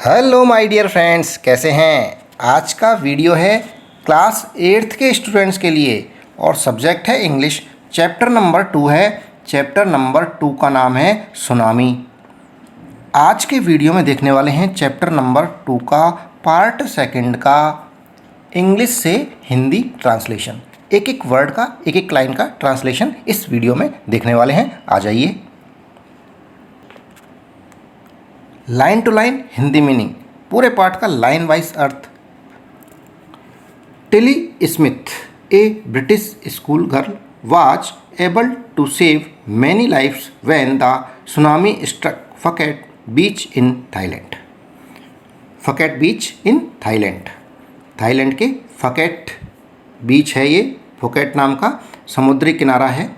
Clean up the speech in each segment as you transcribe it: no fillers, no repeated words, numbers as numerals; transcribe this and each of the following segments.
Hello my dear friends, कैसे हैं। आज का वीडियो है क्लास 8th के स्टूडेंट्स के लिए और सब्जेक्ट है इंग्लिश। चैप्टर नंबर 2 है। चैप्टर नंबर 2 का नाम है सुनामी। आज के वीडियो में देखने वाले हैं चैप्टर नंबर 2 का पार्ट 2 का इंग्लिश से हिंदी ट्रांसलेशन। एक एक वर्ड का, एक एक लाइन का ट्रांसलेशन इस वीडियो में देखने वाले हैं। आ जाइए। Line to line Hindi meaning, पूरे पार्ट का लाइन वाइज अर्थ। Tilly Smith, a British school girl, was able to save many lifes when the tsunami struck Phuket beach in Thailand. Phuket beach in Thailand, Thailand के Phuket beach है ये। Fuck it नाम का समुद्री किनारा है।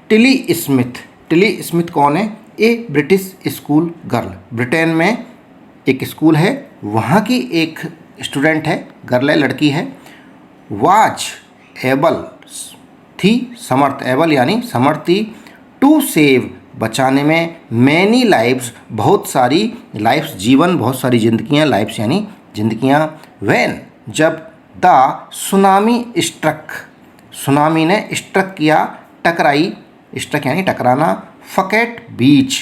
टिली स्मिथ, टिली स्मिथ कौन है? ए ब्रिटिश स्कूल गर्ल, ब्रिटेन में एक स्कूल है, वहाँ की एक स्टूडेंट है, गर्ल है, लड़की है। वाज एबल थी, समर्थ, एबल यानी समर्थ थी, टू सेव बचाने में, मैनी लाइव्स बहुत सारी, लाइफ्स जीवन, बहुत सारी जिंदगियाँ, लाइफ्स यानी जिंदगियाँ। व्हेन जब, द सुनामी स्ट्रक, सुनामी ने स्ट्रक किया, टकराई, स्ट्रक यानी टकराना। फकेट बीच,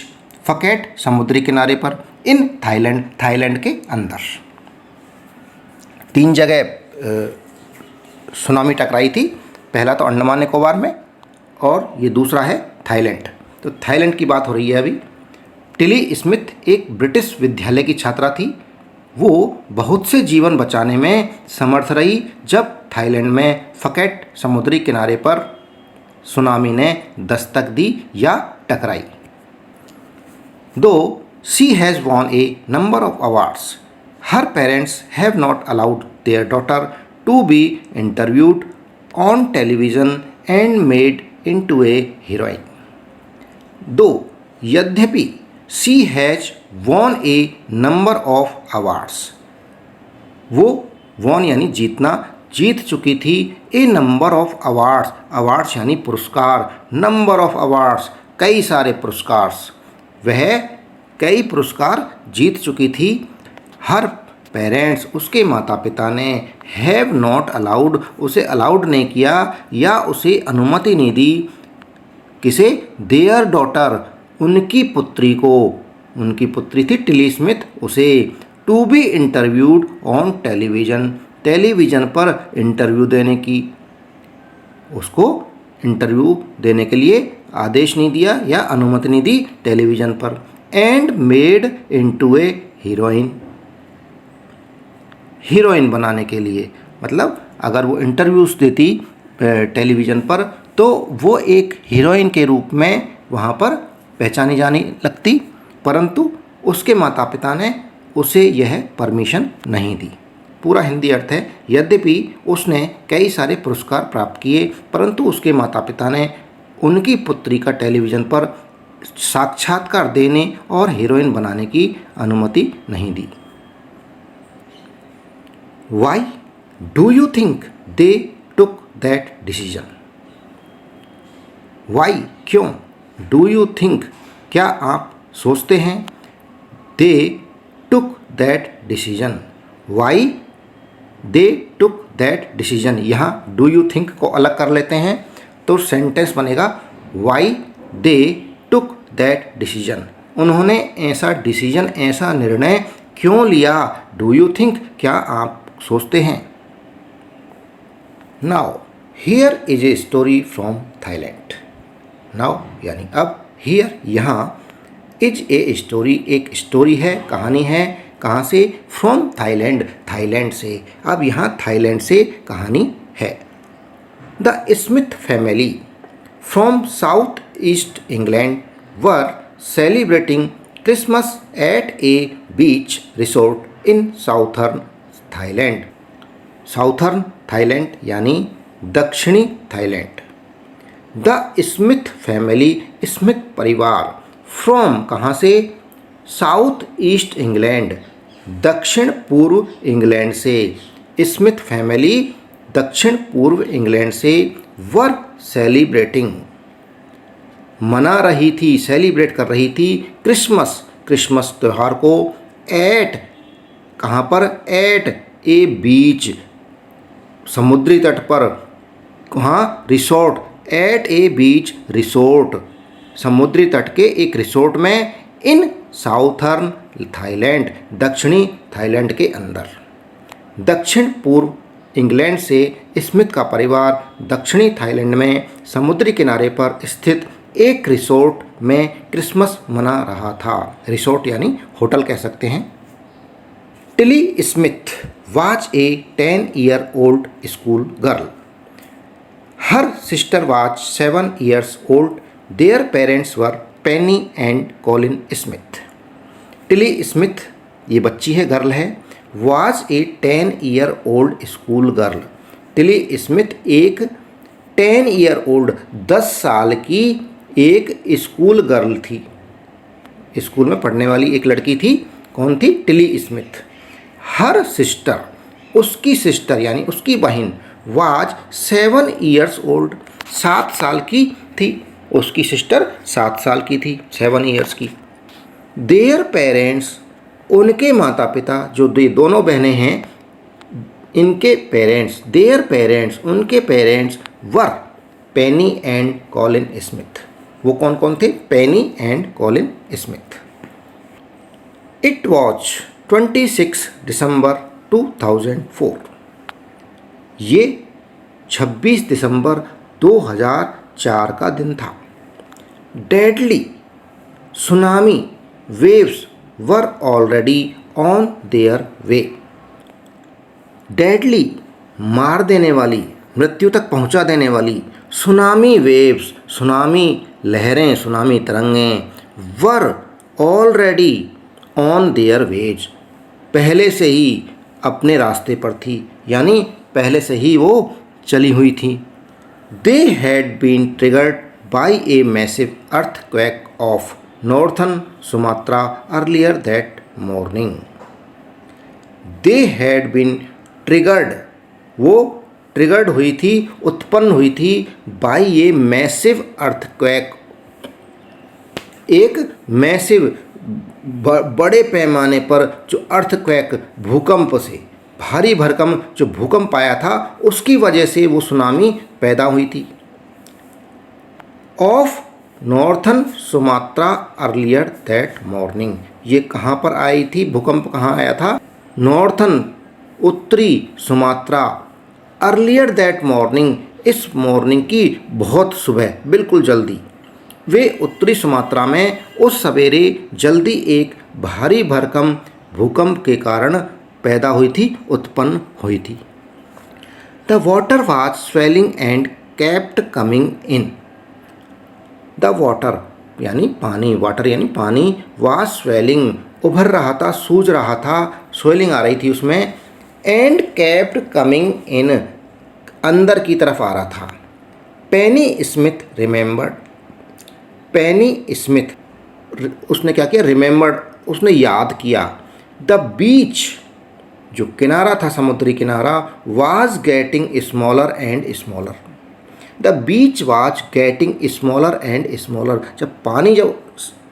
फकेट समुद्री किनारे पर, इन थाईलैंड, थाईलैंड के अंदर। 3 जगह सुनामी टकराई थी। पहला तो अंडमान निकोबार में और ये दूसरा है थाईलैंड। तो थाईलैंड की बात हो रही है अभी। टिली स्मिथ एक ब्रिटिश विद्यालय की छात्रा थी। वो बहुत से जीवन बचाने में समर्थ रही जब थाईलैंड में फकेट समुद्री किनारे पर सुनामी ने दस्तक दी या टकराई। Though she has won a number of awards, her parents have not allowed their daughter to be interviewed on television and made into a heroine. Though यद्यपि she has won a number of awards, वो won यानी जीतना, जीत चुकी थी, a number of awards, awards यानी पुरस्कार, number of awards कई सारे पुरस्कार, वह कई पुरस्कार जीत चुकी थी। हर पेरेंट्स, उसके माता पिता ने, हैव नॉट अलाउड, उसे अलाउड नहीं किया या उसे अनुमति नहीं दी, किसे? देयर डॉटर, उनकी पुत्री को, उनकी पुत्री थी टिली स्मिथ, उसे to be interviewed on television, television पर इंटरव्यू देने की, उसको इंटरव्यू देने के लिए आदेश नहीं दिया या अनुमति नहीं दी टेलीविज़न पर। And made into a heroine, heroine बनाने के लिए, मतलब अगर वो इंटरव्यूज़ देती टेलीविज़न पर तो वो एक हीरोइन के रूप में वहाँ पर पहचानी जाने लगती, परंतु उसके माता पिता ने उसे यह परमिशन नहीं दी। पूरा हिंदी अर्थ है, यद्यपि उसने कई सारे पुरस्कार प्राप्त किए परंतु उसके माता पिता ने उनकी पुत्री का टेलीविज़न पर साक्षात्कार देने और हीरोइन बनाने की अनुमति नहीं दी। Why do you think they took that decision? Why, क्यों? Do you think, क्या आप सोचते हैं? They took that decision. Why they took that decision? यहाँ do you think को अलग कर लेते हैं तो सेंटेंस बनेगा why they took that decision. उन्होंने ऐसा डिसीजन, ऐसा निर्णय क्यों लिया? Do you think, क्या आप सोचते हैं? Now here is a story from Thailand. Now यानी अब, here यहाँ, is a story, एक स्टोरी है, कहानी है। कहाँ से? फ्रॉम थाईलैंड, थाईलैंड से। अब यहाँ थाईलैंड से कहानी है। The Smith family from south east England were celebrating Christmas at a beach resort in southern Thailand. Southern Thailand यानी दक्षिणी Thailand. The Smith family, Smith परिवार, फ्रॉम कहाँ से? साउथ ईस्ट इंग्लैंड, दक्षिण पूर्व इंग्लैंड से। स्मिथ फैमिली दक्षिण पूर्व इंग्लैंड से वर सेलिब्रेटिंग, मना रही थी, सेलिब्रेट कर रही थी, क्रिसमस क्रिसमस त्यौहार को एट, कहाँ पर, एट ए बीच, समुद्री तट पर, कहाँ, resort, eight a beach resort, समुद्री तट के एक रिसोर्ट में, इन साउथर्न थाईलैंड, दक्षिणी थाईलैंड के अंदर। दक्षिण पूर्व इंग्लैंड से स्मिथ का परिवार दक्षिणी थाईलैंड में समुद्री किनारे पर स्थित एक रिसोर्ट में क्रिसमस मना रहा था। रिसोर्ट यानी होटल कह सकते हैं। Tilly Smith was a 10-year-old school girl. Her sister was 7 years old. Their parents were Penny and Colin Smith. Tilly Smith ये बच्ची है, गर्ल है। was a 10-year-old school girl. Tilly Smith एक 10-year-old 10 साल की एक स्कूल गर्ल थी, school में पढ़ने वाली एक लड़की थी। कौन थी? Tilly Smith. हर सिस्टर, उसकी सिस्टर यानी उसकी बहन, वाज 7 years old, 7 साल की थी। उसकी सिस्टर 7 साल की थी, 7 years की। देयर पेरेंट्स, उनके माता पिता, जो दोनों बहनें हैं, इनके पेरेंट्स, देयर पेरेंट्स, उनके पेरेंट्स, were Penny and Colin Smith. वो कौन कौन थे? Penny and Colin Smith. It was 26 दिसंबर 2004। ये 26 दिसंबर 2004 का दिन था। Deadly tsunami waves were already on their way. Deadly मार देने वाली, मृत्यु तक पहुंचा देने वाली, सुनामी वेव्स, सुनामी लहरें, सुनामी तरंगें, were already on their ways, पहले से ही अपने रास्ते पर थी, यानी पहले से ही वो चली हुई थी। They had been triggered by a massive earthquake off northern Sumatra earlier that morning. They had been triggered, वो ट्रिगर्ड हुई थी, उत्पन्न हुई थी, बाई ए मैसिव अर्थक्वेक, एक मैसिव बड़े पैमाने पर जो अर्थक्वेक, भूकंप से, भारी भरकम जो भूकंप आया था, उसकी वजह से वो सुनामी पैदा हुई थी। Of northern Sumatra earlier that morning, ये कहाँ पर आई थी? भूकंप कहाँ आया था? नॉर्थन, उत्तरी सुमात्रा, अर्लियर दैट मॉर्निंग, इस मॉर्निंग की बहुत सुबह, बिल्कुल जल्दी। वे उत्तरी सुमात्रा में उस सवेरे जल्दी एक भारी भरकम भूकंप के कारण पैदा हुई थी, उत्पन्न हुई थी। The water was swelling and kept coming in. The water यानी पानी, वाटर यानी पानी, वाज स्वेलिंग उभर रहा था, सूज रहा था, स्वेलिंग आ रही थी उसमें, एंड केप्ट कमिंग इन, अंदर की तरफ आ रहा था। पेनी स्मिथ रिमेंबर्ड, पेनी स्मिथ, उसने क्या किया? रिमेंबर्ड, उसने याद किया। द बीच, जो किनारा था, समुद्री किनारा, was getting smaller and smaller. The beach was getting smaller and smaller, जब पानी जब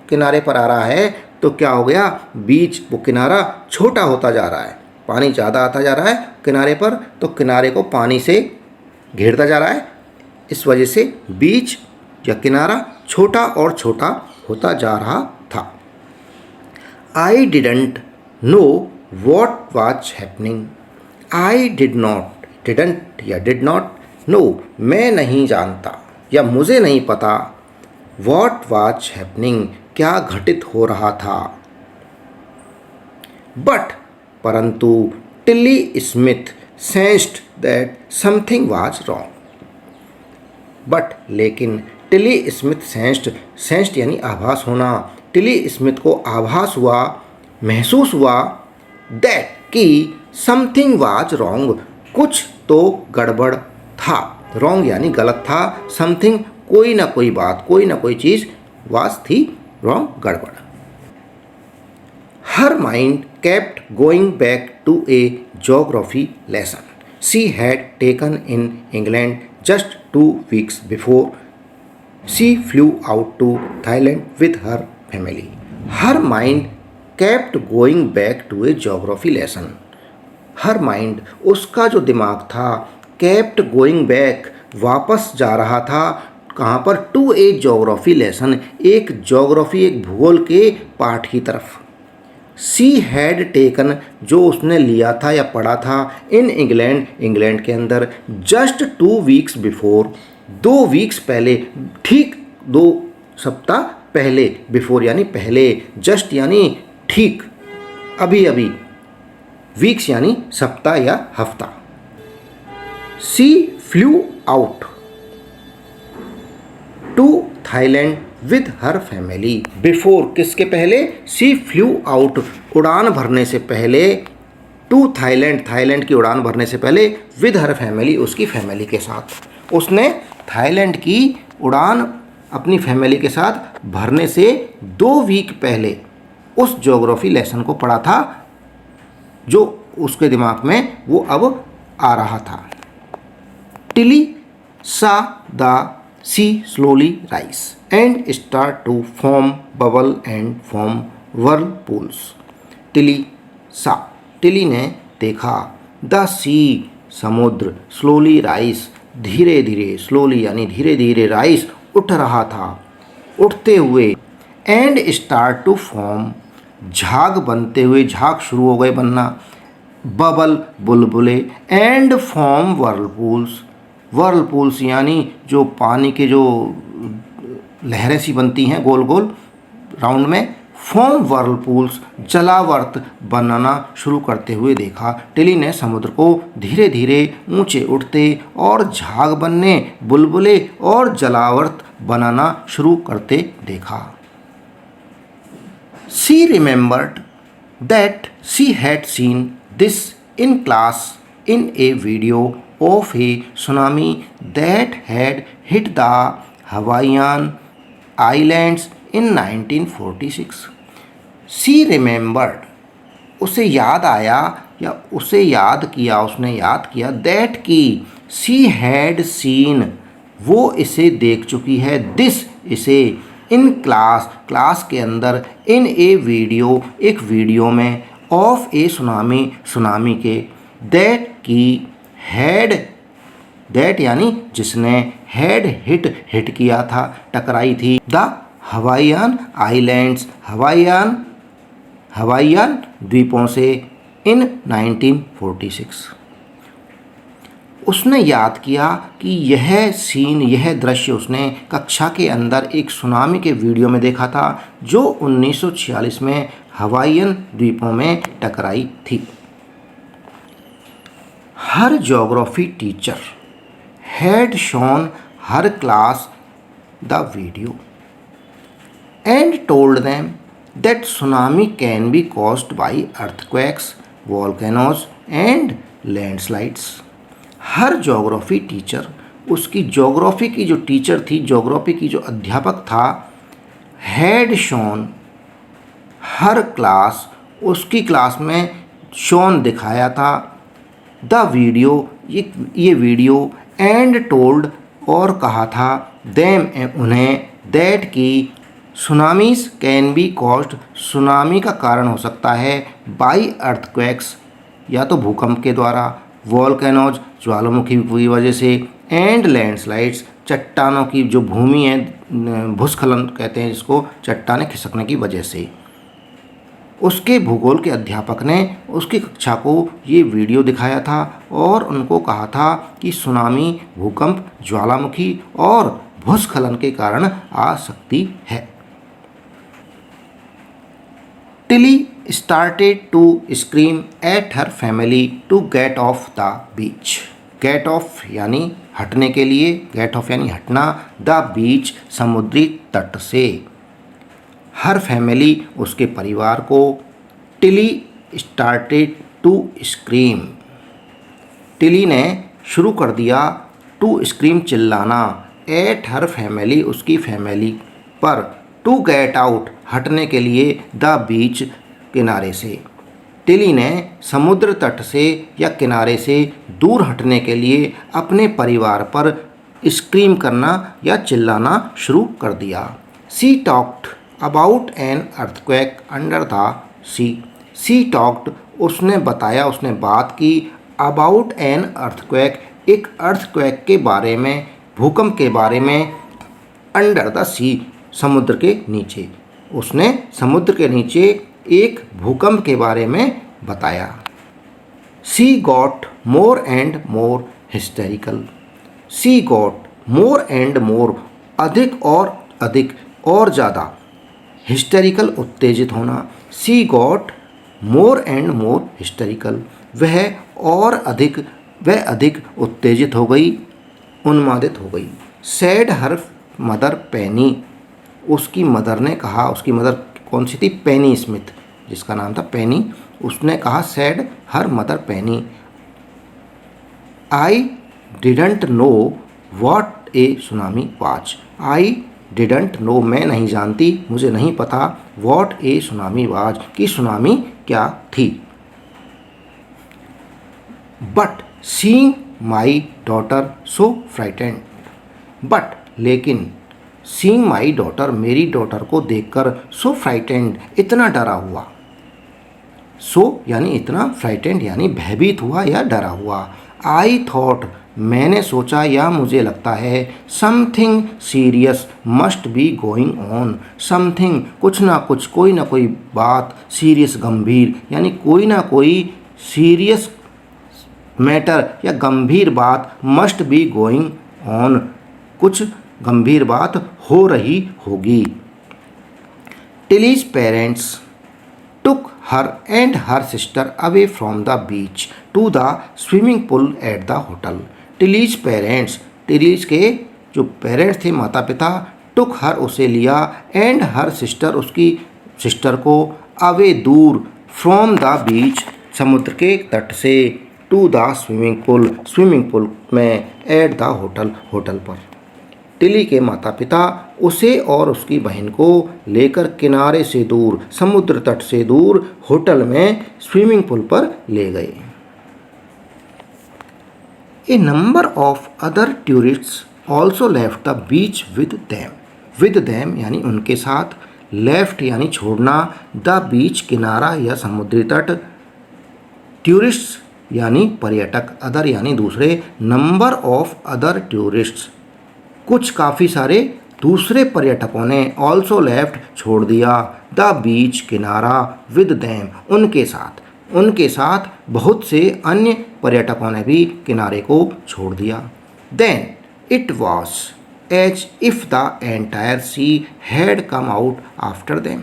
किनारे पर आ रहा है तो क्या हो गया? बीच, वो किनारा छोटा होता जा रहा है, पानी ज़्यादा आता जा रहा है किनारे पर, तो किनारे को पानी से घेरता जा रहा है, इस वजह से बीच या किनारा छोटा और छोटा होता जा रहा था। I didn't know what was happening. I did not, didn't या डिड नॉट, नो मैं नहीं जानता या मुझे नहीं पता, वॉट वॉज हैपनिंग क्या घटित हो रहा था। बट परंतु Tilly Smith sensed that something was wrong. But लेकिन टिली स्मिथ सेंस्ड यानी आभास होना, टिली स्मिथ को आभास हुआ, महसूस हुआ, दैट कि समथिंग वाज रॉन्ग, कुछ तो गड़बड़ था। रॉन्ग यानी गलत था, समथिंग कोई ना कोई बात, कोई ना कोई चीज़, वाज थी रॉन्ग, गड़बड़। हर mind kept going back to a geography lesson she had taken in England just 2 weeks before she flew out to Thailand with her family. Her mind kept going back to a geography lesson. Her mind, उसका जो दिमाग था, kept going back, वापस जा रहा था कहाँ पर, टू ए ज्योग्राफी लेसन, एक ज्योग्राफी, एक भूगोल के पाठ की तरफ। सी हैड टेकन, जो उसने लिया था या पढ़ा था, इन इंग्लैंड, इंग्लैंड के अंदर, जस्ट 2 वीक्स बिफोर, 2 वीक्स पहले, ठीक 2 सप्ताह पहले, बिफोर यानी पहले, जस्ट यानी ठीक, अभी अभी, वीक्स यानी सप्ताह या हफ्ता। She flew out to Thailand with her family before, किसके पहले, सी फ्लू आउट, उड़ान भरने से पहले, टू थाईलैंड, थाईलैंड की उड़ान भरने से पहले, विद हर फैमिली, उसकी फैमिली के साथ। उसने थाईलैंड की उड़ान अपनी फैमिली के साथ भरने से 2 वीक पहले उस ज्योग्राफी लेसन को पढ़ा था जो उसके दिमाग में वो अब आ रहा था। Tilly saw the sea slowly rise and start to form bubble and form whirlpools. Tilly saw, Tilly ने देखा, द सी समुद्र, स्लोली राइज धीरे धीरे, स्लोली यानी धीरे धीरे, राइज उठ रहा था, उठते हुए, एंड स्टार्ट टू फॉर्म झाग बनते हुए, झाग शुरू हो गए बनना, बबल बुलबुले, एंड फॉर्म व्हर्लपूल्स, व्हर्लपूल्स यानी जो पानी के जो लहरें सी बनती हैं गोल गोल राउंड में, फॉर्म व्हर्लपूल्स जलावर्त बनाना शुरू करते हुए देखा। टिली ने समुद्र को धीरे धीरे ऊंचे उठते और झाग बनने, बुलबुले और जलावर्त बनाना शुरू करते देखा। She remembered that she had seen this in class in a video of a tsunami that had hit the Hawaiian Islands in 1946. She remembered, उसे याद आया या उसे याद किया, उसने याद किया, दैट की, सी हैड सीन, वो इसे देख चुकी है, दिस इसे, इन क्लास, क्लास के अंदर, इन ए वीडियो, एक वीडियो में, ऑफ ए सुनामी, सुनामी के, दैट की, हैड, दैट यानी जिसने, हैड हिट, हिट किया था, टकराई थी, the Hawaiian islands, Hawaiian, Hawaiian द्वीपों से, इन 1946। उसने याद किया कि यह सीन, यह दृश्य उसने कक्षा के अंदर एक सुनामी के वीडियो में देखा था जो 1946 में हवाईयन द्वीपों में टकराई थी। Her geography teacher had shown her class the video and told them that tsunami can be caused by earthquakes, volcanoes and landslides. Her geography teacher, उसकी ज्योग्राफी की जो टीचर थी, ज्योग्राफी की जो अध्यापक था, हैड शोन, हर क्लास, उसकी class में शोन दिखाया था, द वीडियो, ये वीडियो, एंड टोल्ड और कहा था, देम उन्हें, दैट की, tsunamis can be caused, tsunami का कारण हो सकता है, बाई अर्थक्वेक्स, या तो भूकंप के द्वारा, वोल्केनोज ज्वालामुखी की वजह से, एंड लैंडस्लाइड्स चट्टानों की जो भूमि है, भूस्खलन कहते हैं जिसको, चट्टानें खिसकने की वजह से। उसके भूगोल के अध्यापक ने उसकी कक्षा को ये वीडियो दिखाया था और उनको कहा था कि सुनामी, भूकंप, ज्वालामुखी और भूस्खलन के कारण आ सकती है। Tilly started to scream at her family to get off the beach. Get off यानी हटने के लिए, get off यानी हटना, the beach समुद्री तट से। हर फैमिली, उसके परिवार को, Tilly started to scream, Tilly ने शुरू कर दिया, to scream चिल्लाना, at her family उसकी फैमिली पर, to get out हटने के लिए, the beach किनारे से। टिली ने समुद्र तट से या किनारे से दूर हटने के लिए अपने परिवार पर स्क्रीम करना या चिल्लाना शुरू कर दिया। She talked about an earthquake under the sea. She talked, उसने बताया, उसने बात की, अबाउट एन अर्थक्वेक, एक अर्थक्वेक के बारे में, भूकंप के बारे में, अंडर द सी, समुद्र के नीचे। उसने समुद्र के नीचे एक भूकंप के बारे में बताया। She got more and more hysterical. She got more and more, अधिक और अधिक और ज़्यादा, हिस्टेरिकल उत्तेजित होना। She got more and more hysterical, वह अधिक उत्तेजित हो गई, उन्मादित हो गई। सैड हर मदर पेनी, उसकी मदर ने कहा, उसकी मदर कौन सी थी? पेनी स्मिथ, जिसका नाम था पेनी। उसने कहा sad her mother Penney, I didn't know what A tsunami was. I didn't know, मैं नहीं जानती, मुझे नहीं पता, व्हाट ए सुनामी वाज, कि सुनामी क्या थी। But seeing my daughter so frightened, but लेकिन, सीइंग माई डॉटर, मेरी डॉटर को देखकर, सो फ्राइटेंड, इतना डरा हुआ। सो यानी इतना, फ्राइटेंड यानी भयभीत हुआ या डरा हुआ। आई थॉट, मैंने सोचा या मुझे लगता है, something serious must be going on, something कुछ ना कुछ, कोई ना कोई बात, सीरियस गंभीर, यानी कोई ना कोई सीरियस मैटर या गंभीर बात, मस्ट बी गोइंग ऑन, कुछ गंभीर बात हो रही होगी। टिलीज parents took her and her sister away from the beach to the swimming pool at the hotel. Tilly's parents, Tilly's के जो पेरेंट्स थे, माता पिता, took her, उसे लिया, and her sister, उसकी सिस्टर को, away, दूर, from the beach, समुद्र के तट से, to the स्विमिंग पूल में, at the होटल पर। टिली के माता पिता उसे और उसकी बहन को लेकर किनारे से दूर, समुद्र तट से दूर, होटल में, स्विमिंग पूल पर ले गए। A number of other tourists also left the beach with them यानी उनके साथ, लेफ्ट यानी छोड़ना, द बीच किनारा या समुद्री तट, टूरिस्ट्स यानी पर्यटक, अदर यानी दूसरे, नंबर ऑफ अदर टूरिस्ट्स, कुछ काफ़ी सारे दूसरे पर्यटकों ने, ऑल्सो लेफ्ट छोड़ दिया, द बीच किनारा, विद देम उनके साथ बहुत से अन्य पर्यटकों ने भी किनारे को छोड़ दिया। Then it was as if the entire sea had come out after them.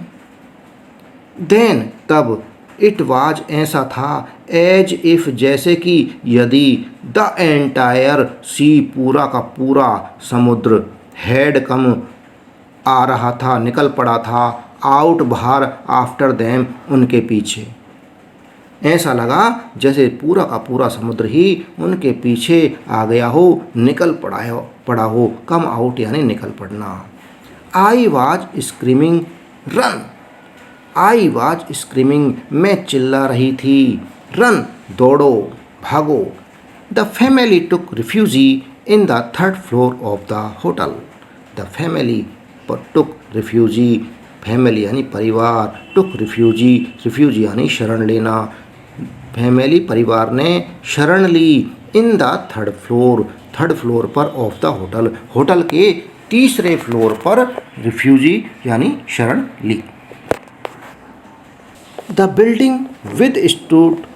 Then तब, इट वाज ऐसा था, एज इफ जैसे कि, यदि, द एंटायर सी पूरा का पूरा समुद्र, हैड कम आ रहा था, निकल पड़ा था, आउट बाहर, आफ्टर देम उनके पीछे। ऐसा लगा जैसे पूरा का पूरा समुद्र ही उनके पीछे आ गया हो, निकल पड़ा हो, कम आउट यानी निकल पड़ना। I was screaming run, I was screaming, मैं चिल्ला रही थी, रन दौड़ो, भागो। The family took refugee in the third floor of the hotel. The family took refugee, family यानी परिवार, टुक रिफ्यूजी यानी शरण लेना, फैमिली परिवार ने शरण ली, इन द थर्ड फ्लोर पर ऑफ द होटल, होटल के तीसरे फ्लोर पर रिफ्यूजी यानी शरण ली। The building withstood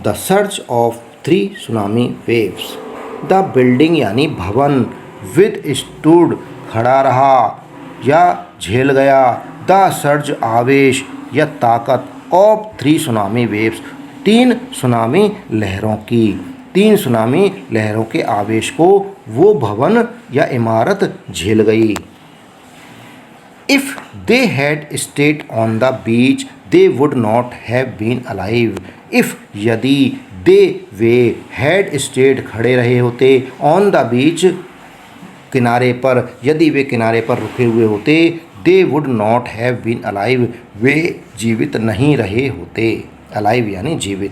the surge of 3 tsunami waves. The building यानी भवन, withstood खड़ा रहा या झेल गया, the surge आवेश या ताकत, of 3 tsunami waves 3 सुनामी लहरों की, 3 सुनामी लहरों के आवेश को वो भवन या इमारत झेल गई। If they had stayed on the beach, they would not have been alive. If यदि वे had stayed खड़े रहे होते, on the beach किनारे पर, यदि वे किनारे पर रुके हुए होते, they would not have been alive, वे जीवित नहीं रहे होते, alive यानी जीवित।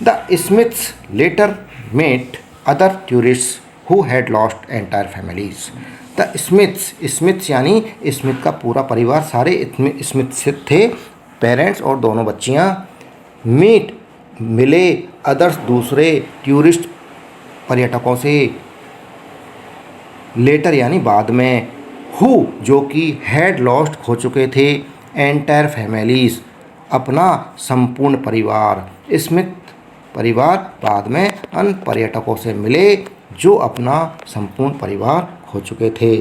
The Smiths later met other tourists who had lost entire families. The Smiths, Smiths यानी स्मिथ का पूरा परिवार, सारे स्मिथ थे, पेरेंट्स और दोनों बच्चियाँ, मीट मिले, अदर्स दूसरे, टूरिस्ट पर्यटकों से, लेटर यानी बाद में, हु जो कि हैड लॉस्ट खो चुके थे, एंटायर फैमिलीज अपना संपूर्ण परिवार, स्मिथ परिवार बाद में अन्य पर्यटकों से मिले जो अपना संपूर्ण परिवार खो चुके थे।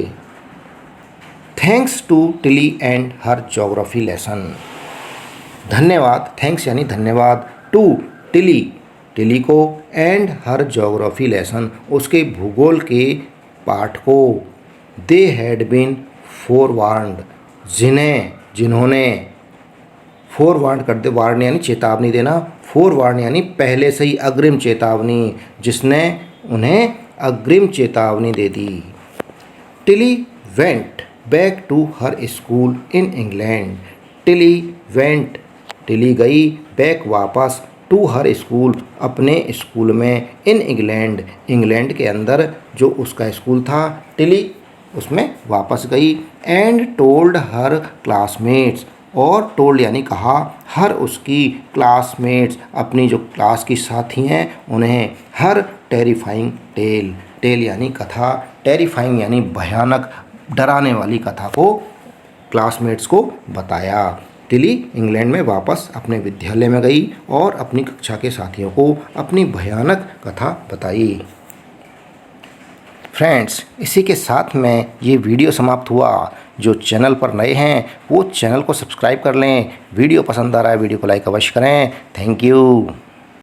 Thanks to Tilly and her geography lesson, धन्यवाद, थैंक्स यानी धन्यवाद, टू टिली, टिली को, एंड हर ज्योग्राफी लेसन उसके भूगोल के पाठ को, दे हैड बीन फोरवार्न्ड, जिन्होंने, फोरवार्न कर दे, वार्न यानी चेतावनी देना, फोरवार्न यानी पहले से ही अग्रिम चेतावनी, जिसने उन्हें अग्रिम चेतावनी दे दी। Tilly went back to her school in England, Tilly went, Tilly गई, बैक वापस, टू हर स्कूल अपने स्कूल में, इन इंग्लैंड, इंग्लैंड के अंदर जो उसका स्कूल था, टिली उसमें वापस गई, एंड टोल्ड हर क्लासमेट्स, और टोल्ड यानी कहा, हर उसकी क्लासमेट्स अपनी जो क्लास की साथी हैं उन्हें, हर टेरिफाइंग टेल, टेल यानी कथा, टेरिफाइंग यानी भयानक डराने वाली कथा को क्लासमेट्स को बताया। टिली इंग्लैंड में वापस अपने विद्यालय में गई और अपनी कक्षा के साथियों को अपनी भयानक कथा बताई। फ्रेंड्स, इसी के साथ में ये वीडियो समाप्त हुआ। जो चैनल पर नए हैं वो चैनल को सब्सक्राइब कर लें। वीडियो पसंद आ रहा है वीडियो को लाइक अवश्य करें। Thank you.